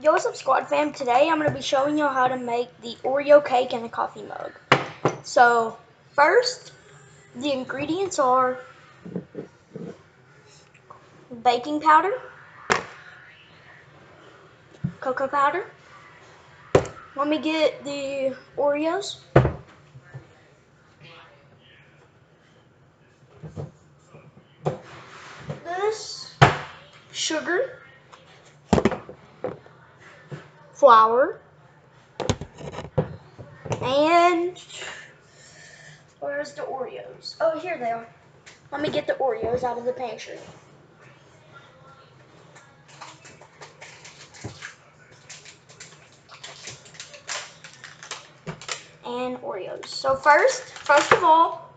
Yo, what's up, Squad fam? Today I'm going to be showing you how to make the Oreo cake in a coffee mug. So, first, the ingredients are baking powder, cocoa powder. Let me get the Oreos. This, sugar, flour, and where's the Oreos? Oh, here they are. Let me get the Oreos out of the pantry. And Oreos. So first of all,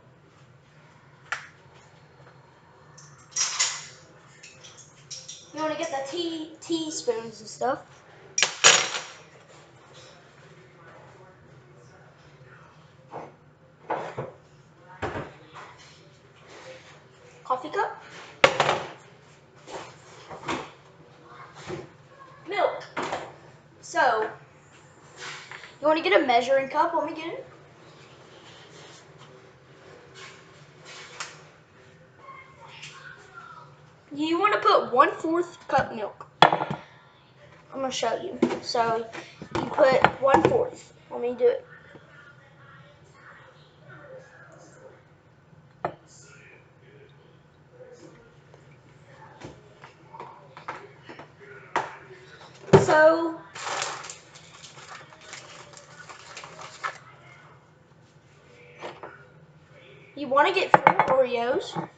you want to get the teaspoons and stuff. Coffee cup. Milk. So, you want to get a measuring cup? Let me get it. You want to put 1/4 cup milk. I'm going to show you. So, you put 1/4. Let me do it. So, you want to get 4 Oreos.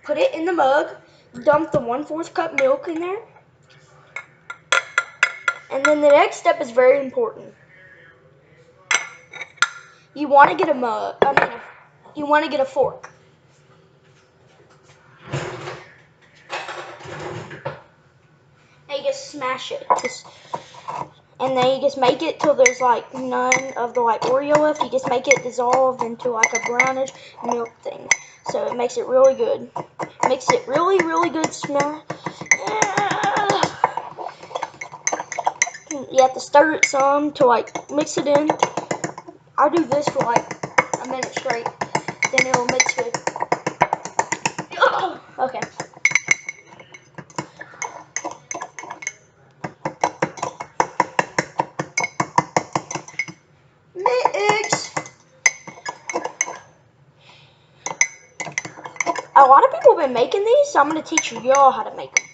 Put it in the mug. Dump the 1/4 cup milk in there. And then the next step is very important. You want to get a mug. You want to get a fork. And you just smash it. And then you just make it till there's like none of the Oreo left. You just make it dissolve into like a brownish milk thing. So it makes it really good. Makes it really, really good smell. You have to stir it some to mix it in. I'll do this for a minute straight. Then it'll mix good. Okay. Mix. A lot of people have been making these, so I'm going to teach y'all how to make them.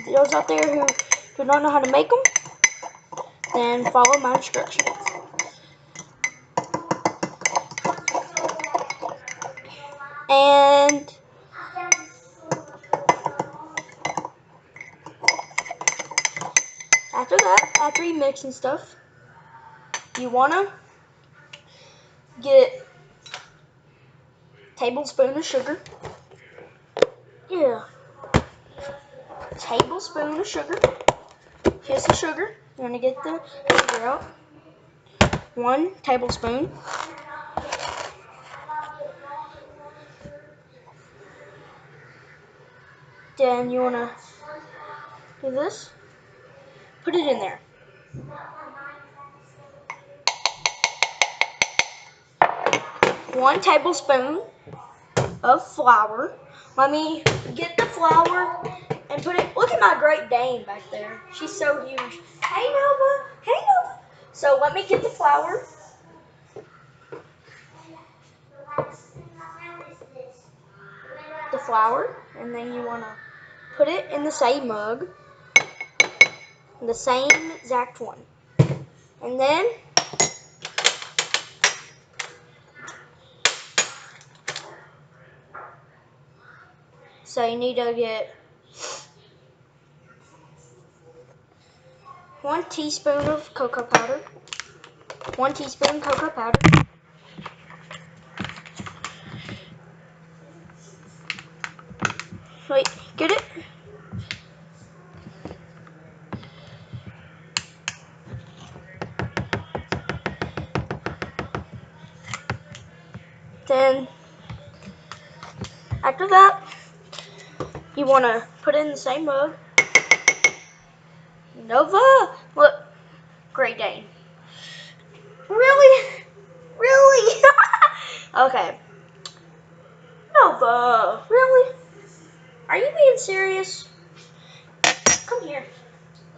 Those out there who don't know how to make them, then follow my instructions. And after that, after you mix and stuff, you want to get a tablespoon of sugar. Yeah. Tablespoon of sugar. Here's the sugar. You want to get the sugar out. 1 tablespoon. Then you want to do this. Put it in there. 1 tablespoon of flour. Let me get the flour and put it. Look at my Great Dane back there. She's so huge. Hey, Nova. Hey, Nova. So let me get the flour. The flour, and then you want to put it in the same mug, the same exact one. And then so you need to get 1 teaspoon of cocoa powder. 1 teaspoon cocoa powder. Wait, get it? Then after that, you want to put it in the same mug. Nova. Look, Great Dane. Really? Really? Okay. Nova. Really? Are you being serious? Come here.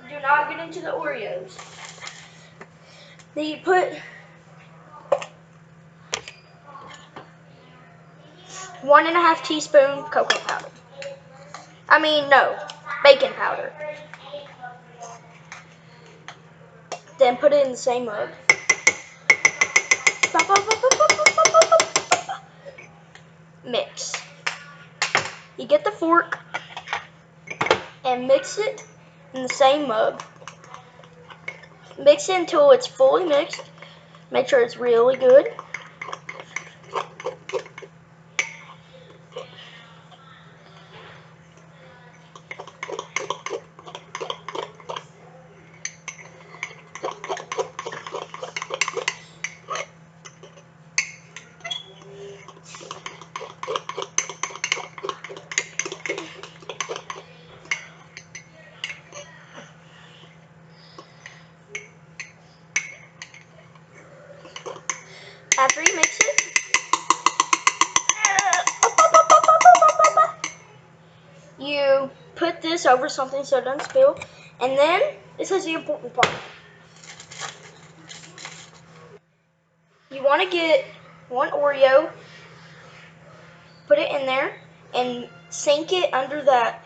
Do not get into the Oreos. Then you put 1.5 teaspoon cocoa powder. I mean, no, baking powder. Then put it in the same mug. Mix. You get the fork and mix it in the same mug. Mix it until it's fully mixed. Make sure it's really good. After you mix it, you put this over something so it doesn't spill. And then, this is the important part. You want to get one Oreo, put it in there, and sink it under that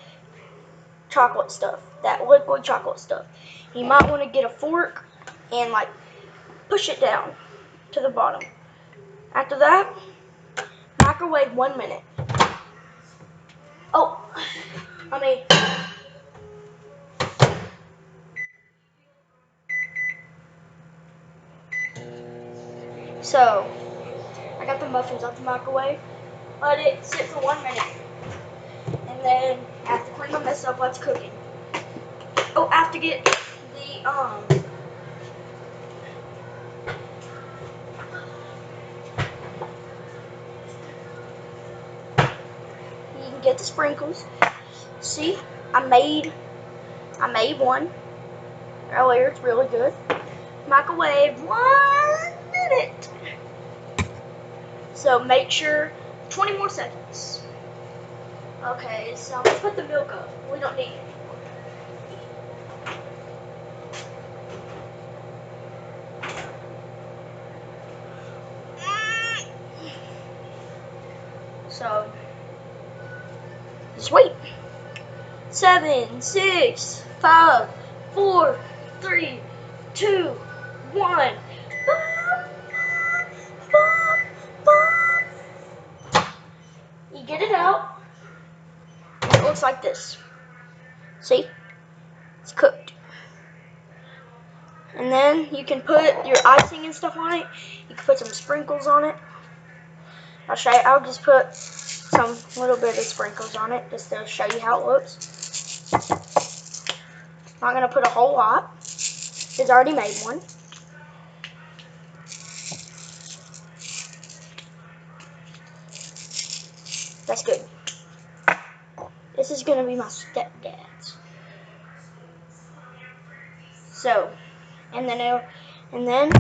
chocolate stuff, that liquid chocolate stuff. You might want to get a fork and like push it down to the bottom. After that, microwave 1 minute. Oh, I mean, so I got the muffins out the microwave. Let it sit for 1 minute. And then I have to clean my mess up while it's cooking. Oh, I have to get the you can get the sprinkles. See, I made one earlier. It's really good. Microwave 1 minute. So make sure 20 more seconds. Okay, so let's put the milk up. We don't need it anymore. So just wait. 7, 6, 5, 4, 3, 2, 1. You get it out, and it looks like this. See? It's cooked. And then you can put your icing and stuff on it. You can put some sprinkles on it. I'll show you. I'll just put some little bit of sprinkles on it just to show you how it looks. Not gonna put a whole lot. It's already made one. That's good. This is gonna be my stepdad's. So, and then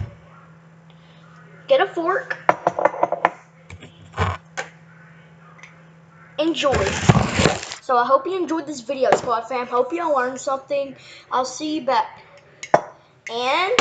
get a fork. Enjoy. So I hope you enjoyed this video, Squad Fam. Hope y'all learned something. I'll see you back. And